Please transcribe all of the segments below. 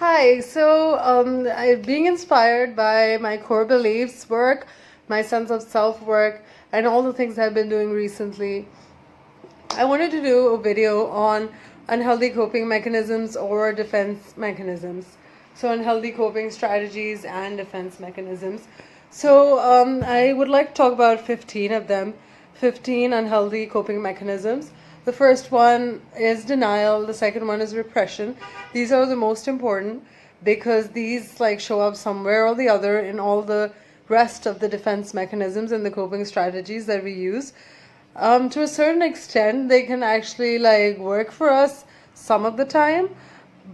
Hi, so being inspired by my core beliefs work, my sense of self work, and all the things I've been doing recently, I wanted to do a video on unhealthy coping mechanisms or defense mechanisms. So, unhealthy coping strategies and defense mechanisms. So, I would like to talk about 15 of them, 15 unhealthy coping mechanisms. The first one is denial, the second one is repression. These are the most important because these show up somewhere or the other in all the rest of the defense mechanisms and the coping strategies that we use. To a certain extent, they can actually work for us some of the time,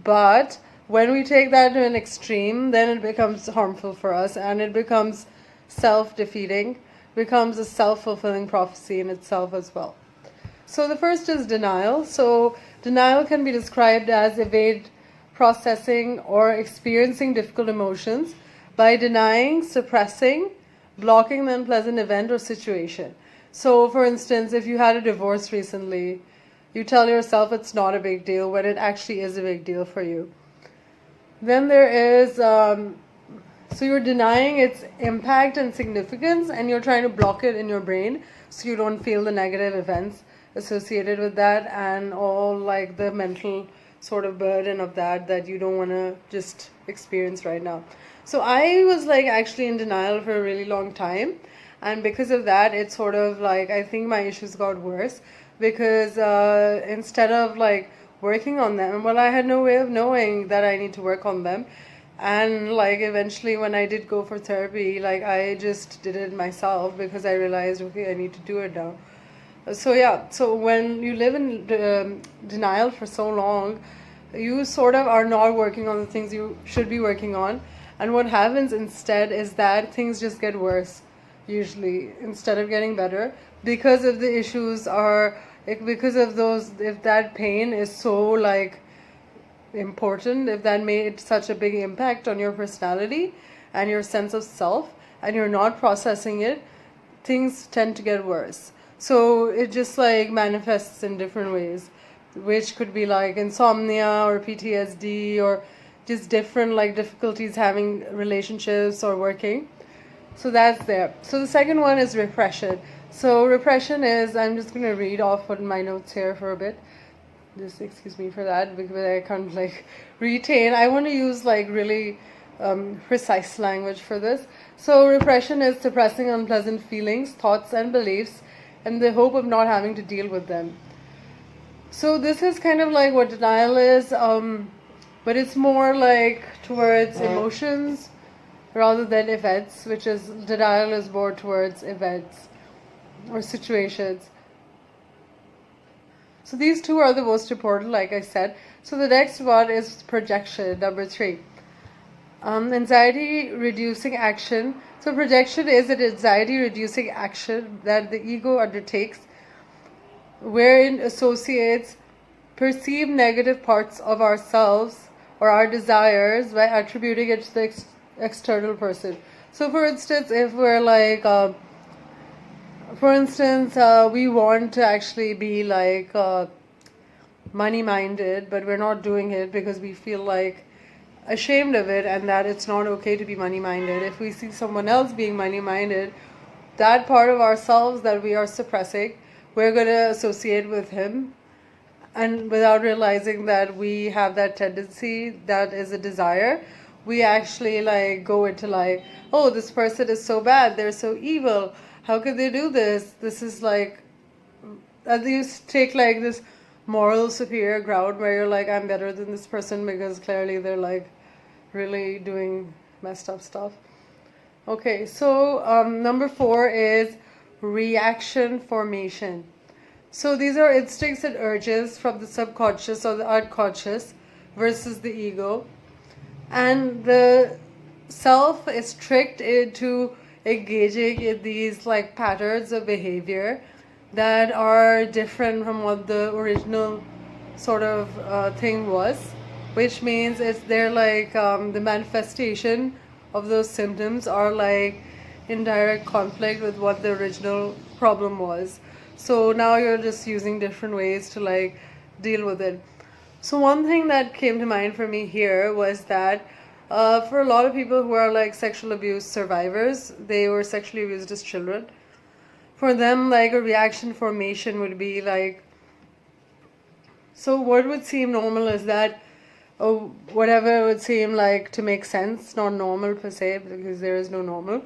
but when we take that to an extreme, then it becomes harmful for us and it becomes self-defeating, becomes a self-fulfilling prophecy in itself as well. So the first is denial. So denial can be described as evade processing or experiencing difficult emotions by denying, suppressing, blocking the unpleasant event or situation. So for instance, if you had a divorce recently, you tell yourself it's not a big deal when it actually is a big deal for you. Then there is, so you're denying its impact and significance and you're trying to block it in your brain so you don't feel the negative events associated with that and all the mental sort of burden of that you don't want to just experience right now. So I was actually in denial for a really long time, and because of that it's sort of I think my issues got worse because instead of working on them, well, I had no way of knowing that I need to work on them. And eventually when I did go for therapy, I just did it myself because I realized, okay, I need to do it now. So yeah, so when you live in denial for so long, you sort of are not working on the things you should be working on. And what happens instead is that things just get worse, usually, instead of getting better. Because of the issues because of those, if that pain is so important, if that made such a big impact on your personality and your sense of self, and you're not processing it, things tend to get worse. So it just manifests in different ways, which could be insomnia or PTSD or just different difficulties having relationships or working. So that's there. So the second one is repression. So repression is, I'm just going to read off what my notes here for a bit. Just excuse me for that because I can't retain. I want to use really precise language for this. So repression is suppressing unpleasant feelings, thoughts and beliefs and the hope of not having to deal with them. So this is kind of what denial is, but it's more towards emotions rather than events, which is denial is more towards events or situations. So these two are the most important, like I said. So the next one is projection, number 3. Anxiety reducing action. So projection is an anxiety reducing action that the ego undertakes wherein associates perceived negative parts of ourselves or our desires by attributing it to the external person. So for instance, if we're we want to actually be money minded, but we're not doing it because we feel ashamed of it and that it's not okay to be money minded. If we see someone else being money minded, that part of ourselves that we are suppressing, we're going to associate with him, and without realizing that we have that tendency, that is a desire, we actually go into oh, this person is so bad, they're so evil, how could they do this? This is and you take this moral superior ground where you're I'm better than this person because clearly they're really doing messed up stuff. Okay, so number 4 is reaction formation. So these are instincts and urges from the subconscious or the unconscious versus the ego, and the self is tricked into engaging in these patterns of behavior that are different from what the original sort of thing was, which means it's they're the manifestation of those symptoms are in direct conflict with what the original problem was. So now you're just using different ways to deal with it. So one thing that came to mind for me here was that for a lot of people who are like sexual abuse survivors, they were sexually abused as children. For them, like a reaction formation would be like, so what would seem normal is that, oh, whatever would seem like to make sense, not normal per se, because there is no normal.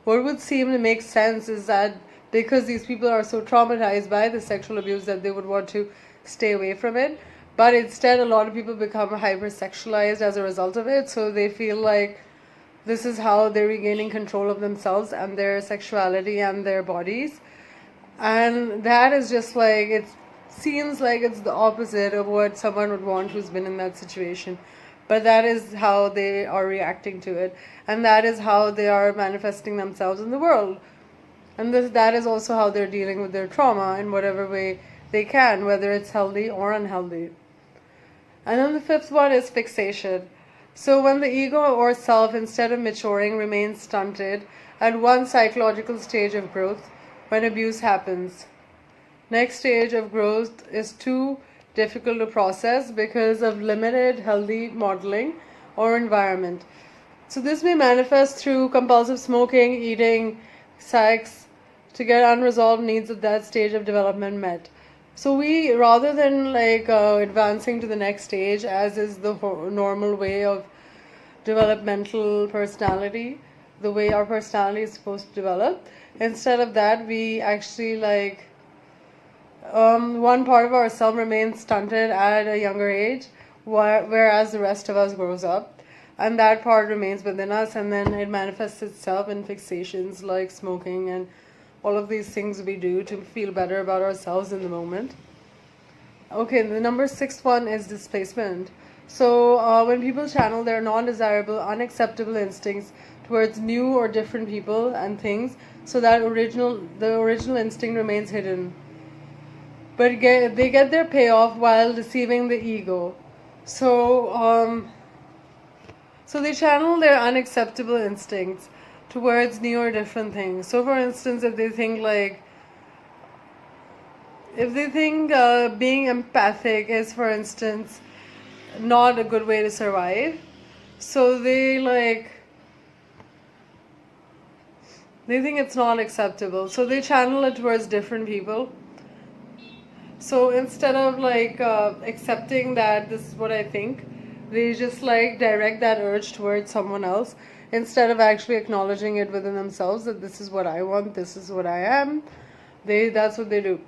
What would seem to make sense is that because these people are so traumatized by the sexual abuse that they would want to stay away from it. But instead, a lot of people become hypersexualized as a result of it. So they feel like this is how they're regaining control of themselves and their sexuality and their bodies. And that is just like, it seems like it's the opposite of what someone would want who's been in that situation. But that is how they are reacting to it. And that is how they are manifesting themselves in the world. And that is also how they're dealing with their trauma in whatever way they can, whether it's healthy or unhealthy. And then the fifth one is fixation. So when the ego or self, instead of maturing, remains stunted at one psychological stage of growth when abuse happens. Next stage of growth is too difficult to process because of limited healthy modeling or environment. So this may manifest through compulsive smoking, eating, sex, to get unresolved needs at that stage of development met. So we, rather than like advancing to the next stage, as is the normal way of developmental personality, the way our personality is supposed to develop, instead of that, we actually like one part of ourselves remains stunted at a younger age, whereas the rest of us grows up, and that part remains within us, and then it manifests itself in fixations like smoking and all of these things we do to feel better about ourselves in the moment. Okay, the number 6 one is displacement. So when people channel their non-desirable, unacceptable instincts towards new or different people and things, so that the original instinct remains hidden. But they get their payoff while deceiving the ego. So they channel their unacceptable instincts towards new or different things. So for instance, if they think being empathic is, for instance, not a good way to survive, so they think it's not acceptable, so they channel it towards different people. So instead of accepting that this is what I think, they just direct that urge towards someone else instead of actually acknowledging it within themselves that this is what I want, this is what I am. That's what they do.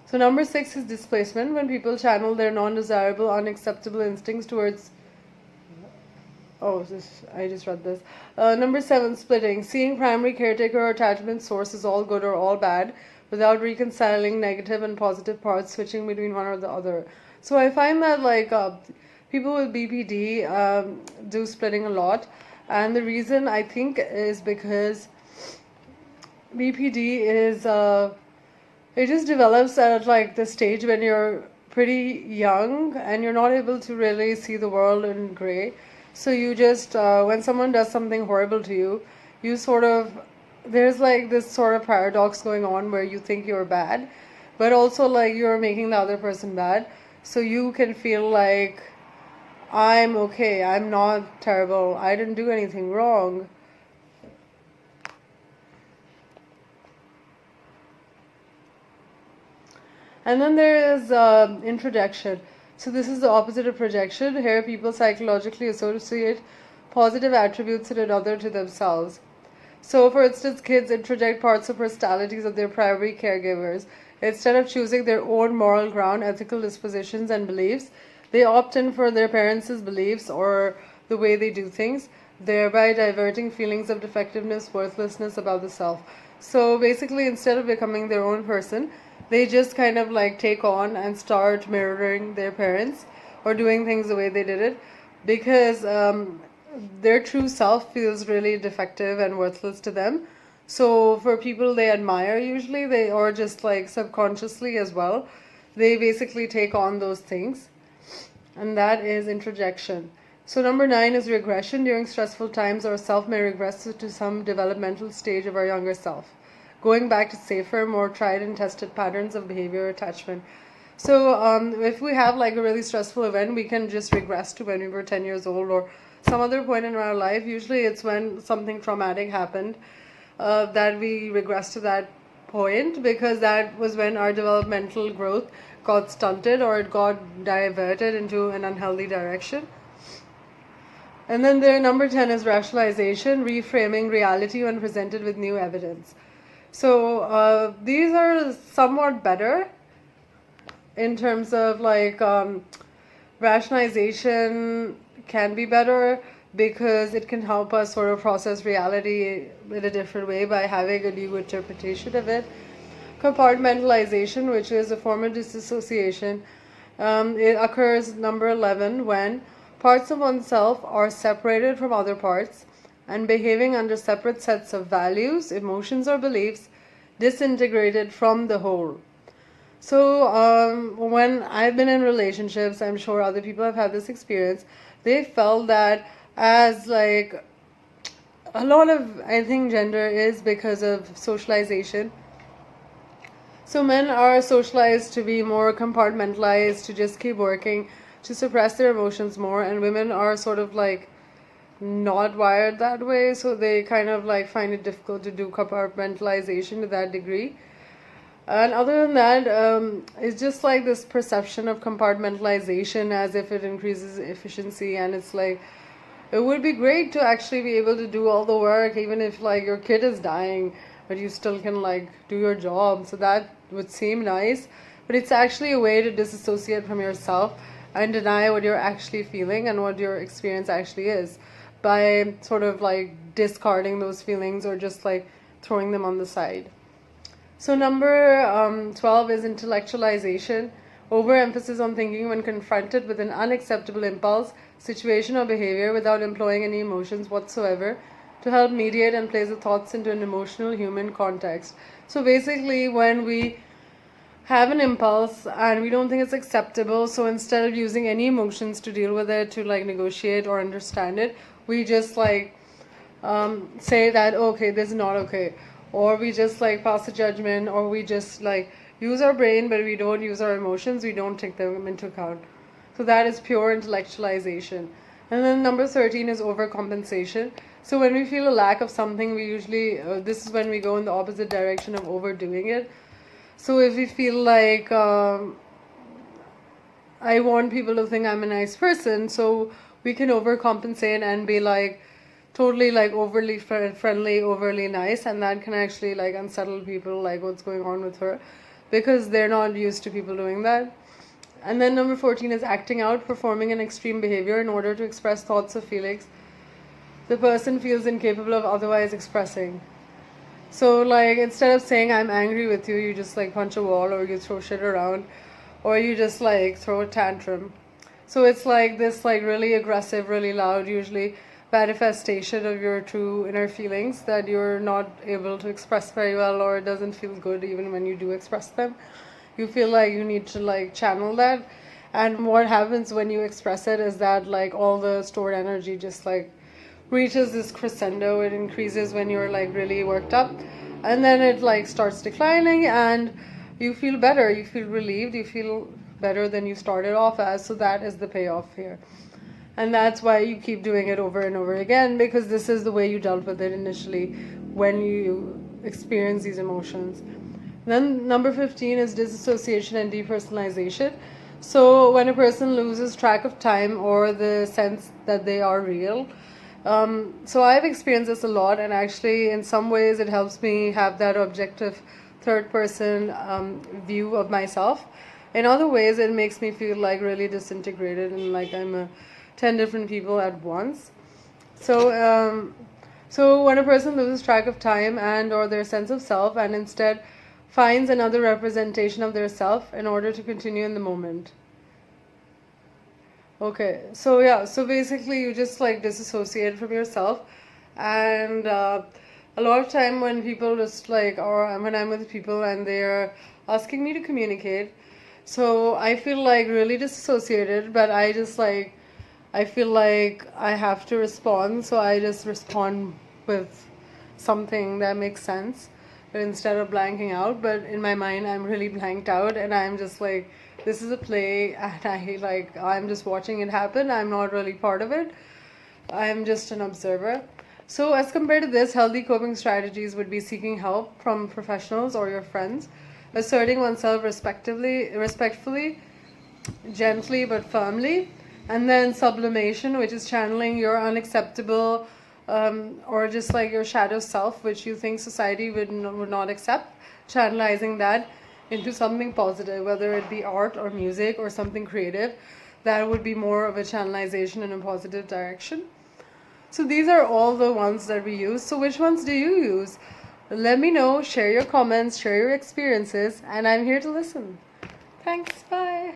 So number 6 is displacement, when people channel their non-desirable, unacceptable instincts towards... I just read this. Number 7, splitting. Seeing primary, caretaker, or attachment source as all good or all bad, without reconciling negative and positive parts, switching between one or the other. So I find that people with BPD do splitting a lot. And the reason I think is because BPD is... it just develops at the stage when you're pretty young and you're not able to really see the world in gray. So you just, when someone does something horrible to you, you sort of, there's this sort of paradox going on where you think you're bad, but also you're making the other person bad. So you can feel like, I'm okay, I'm not terrible, I didn't do anything wrong. And then there is introjection. So this is the opposite of projection. Here people psychologically associate positive attributes in another to themselves. So for instance, kids introject parts of personalities of their primary caregivers. Instead of choosing their own moral ground, ethical dispositions and beliefs, they opt in for their parents' beliefs or the way they do things, thereby diverting feelings of defectiveness, worthlessness about the self. So basically, instead of becoming their own person, they just kind of take on and start mirroring their parents or doing things the way they did it, because their true self feels really defective and worthless to them. So for people they admire, usually or just subconsciously as well, they basically take on those things, and that is introjection. So number 9 is regression. During stressful times, our self may regress to some developmental stage of our younger self, going back to safer, more tried and tested patterns of behavior attachment. So if we have like a really stressful event, we can just regress to when we were 10 years old or some other point in our life. Usually it's when something traumatic happened that we regress to that point, because that was when our developmental growth got stunted or it got diverted into an unhealthy direction. And then there, number 10 is rationalization, reframing reality when presented with new evidence. So these are somewhat better in terms of like rationalization can be better because it can help us sort of process reality in a different way by having a new interpretation of it. Compartmentalization, which is a form of disassociation, it occurs, number 11, when parts of oneself are separated from other parts and behaving under separate sets of values, emotions, or beliefs, disintegrated from the whole. So when I've been in relationships, I'm sure other people have had this experience, they felt that as like a lot of, I think, gender is because of socialization. So men are socialized to be more compartmentalized, to just keep working, to suppress their emotions more, and women are sort of like not wired that way, so they kind of like find it difficult to do compartmentalization to that degree. And other than that, it's just like this perception of compartmentalization as if it increases efficiency, and it's like it would be great to actually be able to do all the work even if like your kid is dying, but you still can like do your job. So that would seem nice, but it's actually a way to disassociate from yourself and deny what you're actually feeling and what your experience actually is by sort of like discarding those feelings or just like throwing them on the side. So number 12 is intellectualization, overemphasis on thinking when confronted with an unacceptable impulse, situation, or behavior without employing any emotions whatsoever to help mediate and place the thoughts into an emotional human context. So basically when we have an impulse and we don't think it's acceptable, so instead of using any emotions to deal with it, to like negotiate or understand it, we just like say that okay, this is not okay, or we just like pass a judgment, or we just like use our brain but we don't use our emotions, we don't take them into account. So that is pure intellectualization. And then number 13 is overcompensation. So when we feel a lack of something, we usually this is when we go in the opposite direction of overdoing it. So if we feel like I want people to think I'm a nice person, so we can overcompensate and be like totally like overly friendly, overly nice, and that can actually like unsettle people, like what's going on with her, because they're not used to people doing that. And then number 14 is acting out, performing an extreme behavior in order to express thoughts or feelings the person feels incapable of otherwise expressing. So like instead of saying I'm angry with you, you just like punch a wall, or you throw shit around, or you just like throw a tantrum. So it's like this like really aggressive, really loud, usually manifestation of your true inner feelings that you're not able to express very well, or it doesn't feel good even when you do express them. You feel like you need to like channel that, and what happens when you express it is that like all the stored energy just like reaches this crescendo. It increases when you're like really worked up, and then it like starts declining and you feel better, you feel relieved, you feel better than you started off as. So that is the payoff here, and that's why you keep doing it over and over again, because this is the way you dealt with it initially when you experience these emotions. Then number 15 is disassociation and depersonalization. So when a person loses track of time or the sense that they are real, so I've experienced this a lot, and actually in some ways it helps me have that objective third person view of myself. In other ways it makes me feel like really disintegrated and like I'm 10 different people at once. So when a person loses track of time and or their sense of self, and instead finds another representation of their self in order to continue in the moment. Okay, so yeah, so basically you just like disassociate from yourself, and a lot of time when people just like, or when I'm with people and they're asking me to communicate, so I feel like really disassociated, but I just like, I feel like I have to respond, so I just respond with something that makes sense, but instead of blanking out, but in my mind I'm really blanked out and I'm just like this is a play and I'm just watching it happen. I'm not really part of it. I'm just an observer. So as compared to this, healthy coping strategies would be seeking help from professionals or your friends, asserting oneself respectfully, gently but firmly, and then sublimation, which is channeling your unacceptable or just like your shadow self, which you think society would not accept, channelizing that into something positive, whether it be art or music or something creative. That would be more of a channelization in a positive direction. So these are all the ones that we use. So which ones do you use? Let me know, share your comments, share your experiences, and I'm here to listen. Thanks, bye.